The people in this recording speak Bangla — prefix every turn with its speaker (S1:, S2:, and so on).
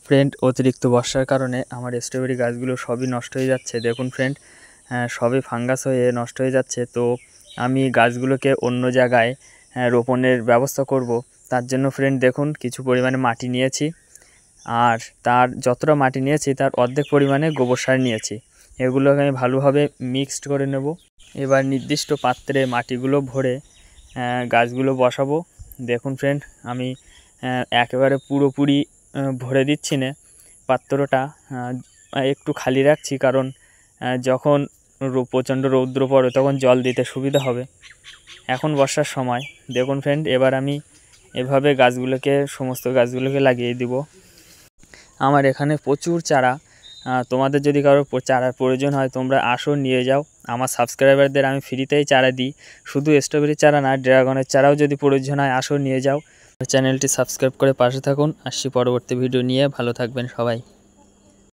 S1: ফ্রেন্ড, অতিরিক্ত বর্ষার কারণে আমার স্ট্রবেরি গাছগুলো সবই নষ্ট হয়ে যাচ্ছে। দেখুন ফ্রেন্ড, সবই ফাঙ্গাস হয়ে নষ্ট হয়ে যাচ্ছে। তো আমি গাছগুলোকে অন্য জায়গায় রোপণের ব্যবস্থা করব। তার জন্য ফ্রেন্ড দেখুন, কিছু পরিমাণে মাটি নিয়েছি, আর তার যতটা মাটি নিয়েছি তার অর্ধেক পরিমাণে গোবর সার নিয়েছি। এগুলোকে আমি ভালোভাবে মিক্সড করে নেব। এবার নির্দিষ্ট পাত্রে মাটিগুলো ভরে গাছগুলো বসাবো। দেখুন ফ্রেন্ড, আমি একেবারে পুরোপুরি ভরে দিচ্ছি না, পাত্রটা একটু খালি রাখছি, কারণ যখন প্রচণ্ড রৌদ্র পড়ে তখন জল দিতে সুবিধা হবে। এখন বর্ষার সময়। দেখুন ফ্রেন্ড, এবার আমি এভাবে সমস্ত গাছগুলোকে লাগিয়ে দিব। আমার এখানে প্রচুর চারা, তোমাদের যদি কারোর চারার প্রয়োজন হয় তোমরা আসো, নিয়ে যাও। আমার সাবস্ক্রাইবারদের আমি ফ্রিতেই চারা দিই। শুধু স্ট্রবেরি চারা না, ড্রাগনের চারাও যদি প্রয়োজন হয় আসো, নিয়ে যাও। চ্যানেলটি সাবস্ক্রাইব করে পাশে থাকুন। আসছি পরবর্তী ভিডিও নিয়ে। ভালো থাকবেন সবাই।